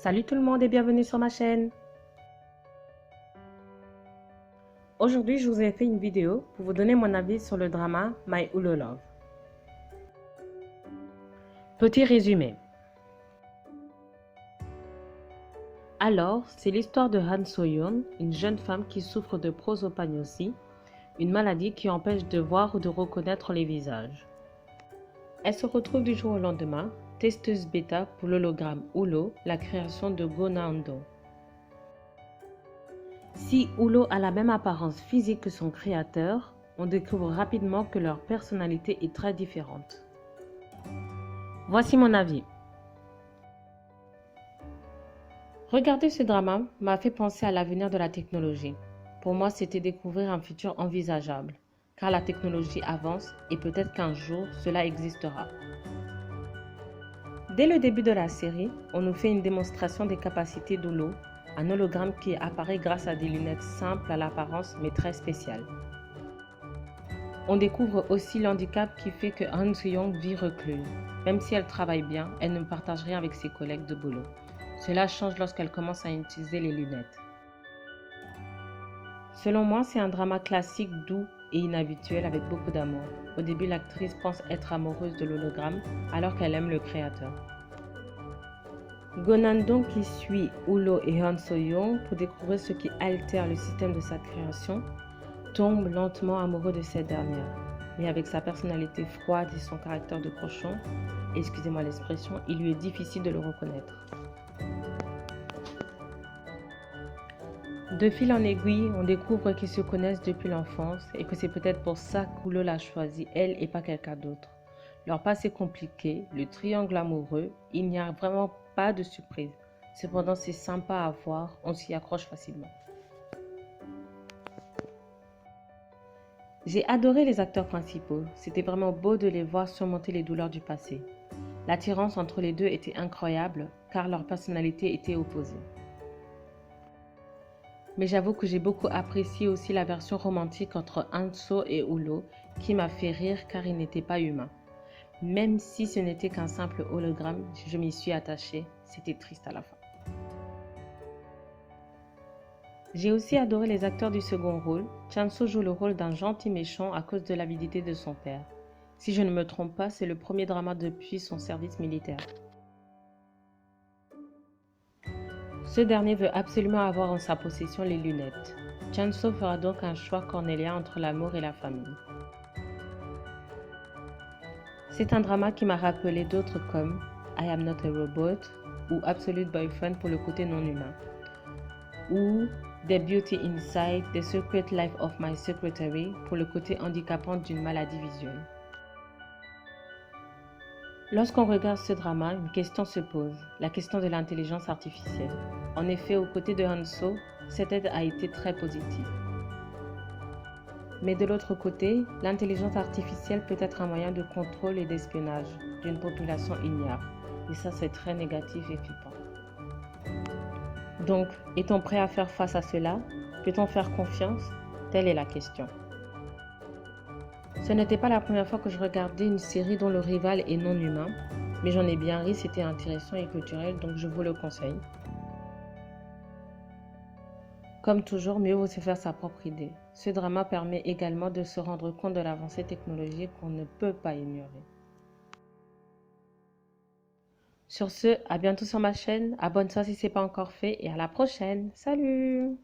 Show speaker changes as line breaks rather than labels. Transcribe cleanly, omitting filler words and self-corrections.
Salut tout le monde et bienvenue sur ma chaîne. Aujourd'hui, je vous ai fait une vidéo pour vous donner mon avis sur le drama My Ulo Love. Petit résumé. Alors, c'est l'histoire de Han So-yoon, une jeune femme qui souffre de prosopagnosie, une maladie qui empêche de voir ou de reconnaître les visages. Elle se retrouve du jour au lendemain testeuse bêta pour l'hologramme Ulo, la création de Go Na-do. Si Ulo a la même apparence physique que son créateur, on découvre rapidement que leur personnalité est très différente. Voici mon avis. Regarder ce drama m'a fait penser à l'avenir de la technologie. Pour moi, c'était découvrir un futur envisageable, car la technologie avance et peut-être qu'un jour, cela existera. Dès le début de la série, on nous fait une démonstration des capacités d'Ulo, un hologramme qui apparaît grâce à des lunettes simples à l'apparence mais très spéciales. On découvre aussi l'handicap qui fait que Han So-yoon vit recluse. Même si elle travaille bien, elle ne partage rien avec ses collègues de boulot. Cela change lorsqu'elle commence à utiliser les lunettes. Selon moi, c'est un drama classique doux et inhabituel avec beaucoup d'amour. Au début, l'actrice pense être amoureuse de l'hologramme alors qu'elle aime le créateur. Go Na-do qui suit Ulo et Han So-yoon pour découvrir ce qui altère le système de sa création, tombe lentement amoureux de cette dernière. Mais avec sa personnalité froide et son caractère de cochon, excusez-moi l'expression, il lui est difficile de le reconnaître. De fil en aiguille, on découvre qu'ils se connaissent depuis l'enfance et que c'est peut-être pour ça qu'Ulo l'a choisi, elle et pas quelqu'un d'autre. Leur passé compliqué, le triangle amoureux, il n'y a vraiment pas de surprise. Cependant, c'est sympa à voir, on s'y accroche facilement. J'ai adoré les acteurs principaux, c'était vraiment beau de les voir surmonter les douleurs du passé. L'attirance entre les deux était incroyable car leurs personnalités étaient opposées. Mais j'avoue que j'ai beaucoup apprécié aussi la version romantique entre Han-so et Ulo qui m'a fait rire car il n'était pas humain. Même si ce n'était qu'un simple hologramme, je m'y suis attachée, c'était triste à la fin. J'ai aussi adoré les acteurs du second rôle. Chan-so joue le rôle d'un gentil méchant à cause de l'avidité de son père. Si je ne me trompe pas, c'est le premier drama depuis son service militaire. Ce dernier veut absolument avoir en sa possession les lunettes. Chan-so fera donc un choix cornélien entre l'amour et la famille. C'est un drama qui m'a rappelé d'autres comme I Am Not a Robot ou Absolute Boyfriend pour le côté non humain, ou The Beauty Inside, The Secret Life of My Secretary pour le côté handicapant d'une maladie visuelle. Lorsqu'on regarde ce drama, une question se pose, la question de l'intelligence artificielle. En effet, aux côtés de Han-so, cette aide a été très positive. Mais de l'autre côté, l'intelligence artificielle peut être un moyen de contrôle et d'espionnage d'une population ignare. Et ça, c'est très négatif et flippant. Donc, est-on prêt à faire face à cela? Peut-on faire confiance? Telle est la question. Ce n'était pas la première fois que je regardais une série dont le rival est non humain, mais j'en ai bien ri, c'était intéressant et culturel, donc je vous le conseille. Comme toujours, mieux vaut se faire sa propre idée. Ce drama permet également de se rendre compte de l'avancée technologique qu'on ne peut pas ignorer. Sur ce, à bientôt sur ma chaîne, abonne-toi si ce n'est pas encore fait et à la prochaine. Salut!